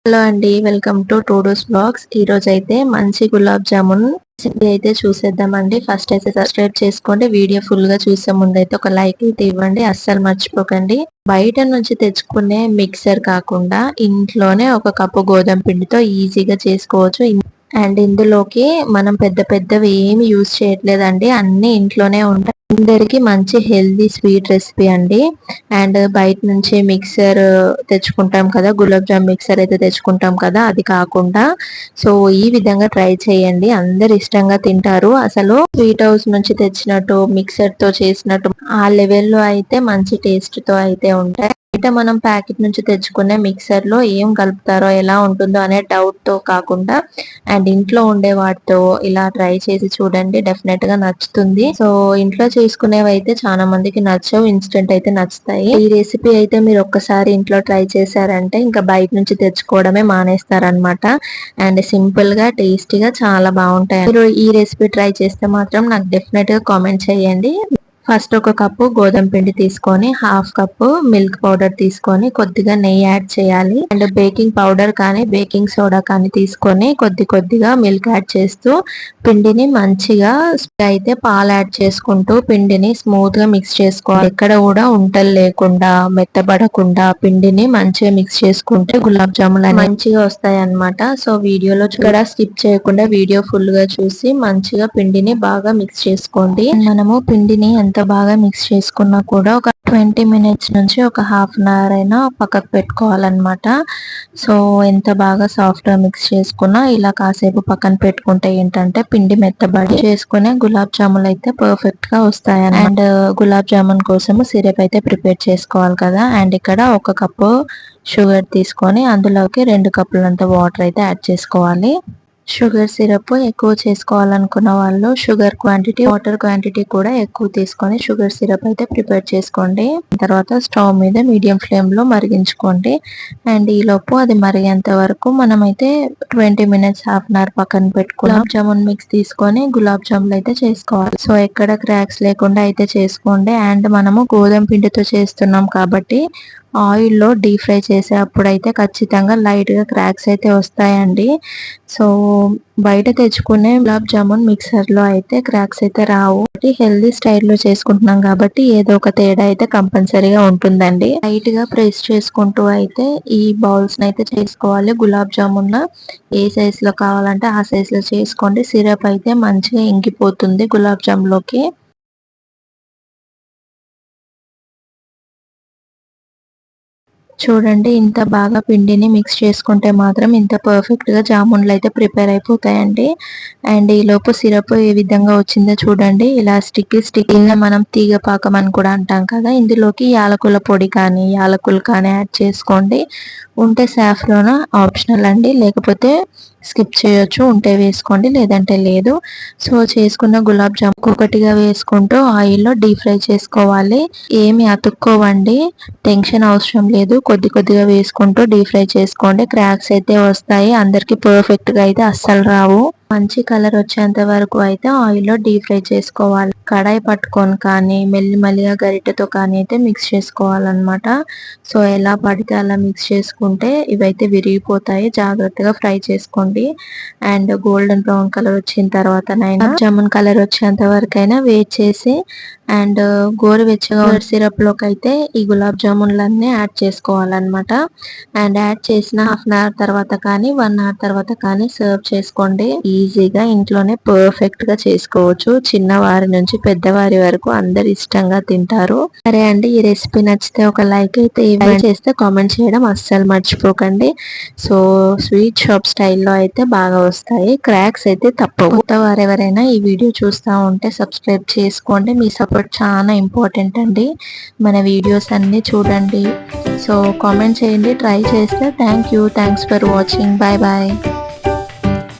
Hello అండి, welcome to టూడూస్ blogs. ఈ రోజు అయితే మంచి గులాబ్ జామున్ రెసిపీ అయితే చూసేద్దామండి. ఫస్ట్ అయితే సబ్స్క్రైబ్ చేసుకోండి. వీడియో ఫుల్ గా చూసే ముందు అయితే ఒక లైక్ అయితే ఇవ్వండి, అస్సలు మర్చిపోకండి. బయట నుంచి తెచ్చుకునే మిక్సర్ కాకుండా ఇంట్లోనే ఒక కప్పు గోధుమ పిండితో ఈజీగా చేసుకోవచ్చు. అండ్ ఇందులోకి మనం పెద్ద పెద్దవి ఏమి యూజ్ చేయట్లేదండి, అన్ని ఇంట్లోనే ఉంటాయి. అందరికి మంచి హెల్దీ స్వీట్ రెసిపీ అండి. అండ్ బయట నుంచి మిక్సర్ తెచ్చుకుంటాం కదా, గులాబ్ జామ్ మిక్సర్ అయితే తెచ్చుకుంటాం కదా, అది కాకుండా సో ఈ విధంగా ట్రై చేయండి. అందరు ఇష్టంగా తింటారు. అసలు స్వీట్ హౌస్ నుంచి తెచ్చినట్టు మిక్సర్ తో చేసినట్టు ఆ లెవెల్లో అయితే మంచి టేస్ట్ తో అయితే ఉంటాయి. బయట మనం ప్యాకెట్ నుంచి తెచ్చుకునే మిక్సర్ లో ఏం కలుపుతారో, ఎలా ఉంటుందో అనే డౌట్ తో కాకుండా అండ్ ఇంట్లో ఉండే వాటితో ఇలా ట్రై చేసి చూడండి, డెఫినెట్ గా నచ్చుతుంది. సో ఇంట్లో చేసుకునేవి అయితే చాలా మందికి నచ్చవు, ఇన్స్టెంట్ అయితే నచ్చుతాయి. ఈ రెసిపీ అయితే మీరు ఒక్కసారి ఇంట్లో ట్రై చేశారంటే ఇంకా బయట నుంచి తెచ్చుకోవడమే మానేస్తారనమాట. అండ్ సింపుల్ గా టేస్టీగా చాలా బాగుంటాయి. మీరు ఈ రెసిపీ ట్రై చేస్తే మాత్రం నాకు డెఫినెట్ గా కామెంట్ చేయండి. ఫస్ట్ ఒక కప్పు గోధుమ పిండి తీసుకొని హాఫ్ కప్పు మిల్క్ పౌడర్ తీసుకొని కొద్దిగా నెయ్యి యాడ్ చేయాలి. అండ్ బేకింగ్ పౌడర్ కానీ బేకింగ్ సోడా కానీ తీసుకొని కొద్దిగా మిల్క్ యాడ్ చేస్తూ పిండిని మంచిగా అయితే పాలు యాడ్ చేసుకుంటూ పిండిని స్మూత్ గా మిక్స్ చేసుకోవాలి. ఎక్కడ కూడా ఉంటలు లేకుండా మెత్తబడకుండా పిండిని మంచిగా మిక్స్ చేసుకుంటే గులాబ్ జాములు మంచిగా వస్తాయి అన్నమాట. సో వీడియోలో ఇక్కడ స్కిప్ చేయకుండా వీడియో ఫుల్ గా చూసి మంచిగా పిండిని బాగా మిక్స్ చేసుకోండి. మనము పిండిని ఎంత బాగా మిక్స్ చేసుకున్నా కూడా ఒక 20 మినిట్స్ నుంచి ఒక హాఫ్ అన్ అవర్ అయినా పక్కకు పెట్టుకోవాలన్నమాట. సో ఎంత బాగా సాఫ్ట్ గా మిక్స్ చేసుకున్నా ఇలా కాసేపు పక్కన పెట్టుకుంటే ఏంటంటే పిండి మెత్తబడి చేసుకునే గులాబ్ జాములు అయితే పర్ఫెక్ట్ గా వస్తాయి. అండ్ గులాబ్ జామున్ కోసం సిరప్ అయితే ప్రిపేర్ చేసుకోవాలి కదా. అండ్ ఇక్కడ ఒక కప్పు షుగర్ తీసుకొని అందులోకి 2 కప్పులంత వాటర్ అయితే యాడ్ చేసుకోవాలి. షుగర్ సిరప్ ఎక్కువ చేసుకోవాలనుకున్న వాళ్ళు షుగర్ క్వాంటిటీ వాటర్ క్వాంటిటీ కూడా ఎక్కువ తీసుకొని షుగర్ సిరప్ అయితే ప్రిపేర్ చేసుకోండి. తర్వాత స్టవ్ మీద మీడియం ఫ్లేమ్ లో మరిగించుకోండి. అండ్ ఈ లోపు అది మరిగేంత వరకు మనమైతే 20 మినిట్స్ హాఫ్ అన్ అవర్ పక్కన పెట్టుకుని గులాబ్ జామున్ మిక్స్ తీసుకొని గులాబ్ జాములు అయితే చేసుకోవాలి. సో ఎక్కడ క్రాక్స్ లేకుండా అయితే చేసుకోండి. అండ్ మనము గోధుమ పిండితో చేస్తున్నాం కాబట్టి ఆయిల్లో డీప్ ఫ్రై చేసేటప్పుడు అయితే ఖచ్చితంగా లైట్ గా క్రాక్స్ అయితే వస్తాయండి. సో బయట తెచ్చుకునే గులాబ్ జామున్ మిక్సర్ లో అయితే క్రాక్స్ అయితే రావు. హెల్దీ స్టైల్లో చేసుకుంటున్నాం కాబట్టి ఏదో ఒక తేడా అయితే కంపల్సరీగా ఉంటుందండి. లైట్ గా ప్రెస్ చేసుకుంటూ అయితే ఈ బౌల్స్ అయితే చేసుకోవాలి. గులాబ్ జామున్ ఏ సైజ్ లో కావాలంటే ఆ సైజ్ లో చేసుకోండి. సిరప్ అయితే మంచిగా ఇంకిపోతుంది గులాబ్ జామ్ లోకి. చూడండి, ఇంత బాగా పిండిని మిక్స్ చేసుకుంటే మాత్రం ఇంత పర్ఫెక్ట్ గా జామున్లు అయితే ప్రిపేర్ అయిపోతాయండి. అండ్ ఈ లోపు సిరప్ ఏ విధంగా వచ్చిందో చూడండి. ఇలా స్టిక్ మనం తీగ పాకం అని కూడా అంటాం కదా. ఇందులోకి యాలకుల పొడి కానీ యాలకులు కానీ యాడ్ చేసుకోండి. ఉంటే సాఫ్రాన్ ఆప్షనల్ అండి, లేకపోతే స్కిప్ చేయొచ్చు. ఉంటే వేసుకోండి, లేదంటే లేదు. సో చేసుకున్న గులాబ్ జామ్ ఒక్కొక్కటిగా వేసుకుంటూ ఆయిల్లో డీప్ ఫ్రై చేసుకోవాలి. ఏమి అతుక్కోవండి, టెన్షన్ అవసరం లేదు. కొద్దిగా వేసుకుంటూ డీప్ ఫ్రై చేసుకోండి. క్రాక్స్ అయితే వస్తాయి, అందరికి పర్ఫెక్ట్ గా అయితే అస్సలు రావు. మంచి కలర్ వచ్చేంత వరకు అయితే ఆయిల్లో డీప్ ఫ్రై చేసుకోవాలి. కడాయి పట్టుకొని కానీ మెల్లిగా గరిటెతో కానీ అయితే మిక్స్ చేసుకోవాలన్నమాట. సో ఎలా పడితే అలా మిక్స్ చేసుకుంటే ఇవైతే విరిగిపోతాయి. జాగ్రత్తగా ఫ్రై చేసుకోండి. అండ్ గోల్డెన్ బ్రౌన్ కలర్ వచ్చిన తర్వాత జామున్ కలర్ వచ్చేంత వరకైనా వెయిట్ చేసి అండ్ గోరువెచ్చగా సిరప్ లోకి అయితే ఈ గులాబ్ జామున్లన్నీ యాడ్ చేసుకోవాలన్నమాట. అండ్ యాడ్ చేసిన హాఫ్ అన్ అవర్ తర్వాత కానీ 1 అవర్ తర్వాత కానీ సర్వ్ చేసుకోండి. ఈజీగా ఇంట్లోనే పర్ఫెక్ట్ గా చేసుకోవచ్చు. చిన్నవారి నుంచి పెద్దవారి వరకు అందరు ఇష్టంగా తింటారు. సరే అండి, ఈ రెసిపీ నచ్చితే ఒక లైక్ అయితే చేస్తే కామెంట్ చేయడం అస్సలు మర్చిపోకండి. సో స్వీట్ షాప్ స్టైల్లో అయితే బాగా వస్తాయి, క్రాక్స్ అయితే తప్పవు. కొత్త వారు ఎవరైనా ఈ వీడియో చూస్తూ ఉంటే సబ్స్క్రైబ్ చేసుకోండి. మీ సపోర్ట్ చాలా ఇంపార్టెంట్ అండి. మన వీడియోస్ అన్ని చూడండి. సో కామెంట్ చేయండి, ట్రై చేస్తే. Thanks for watching. Bye bye.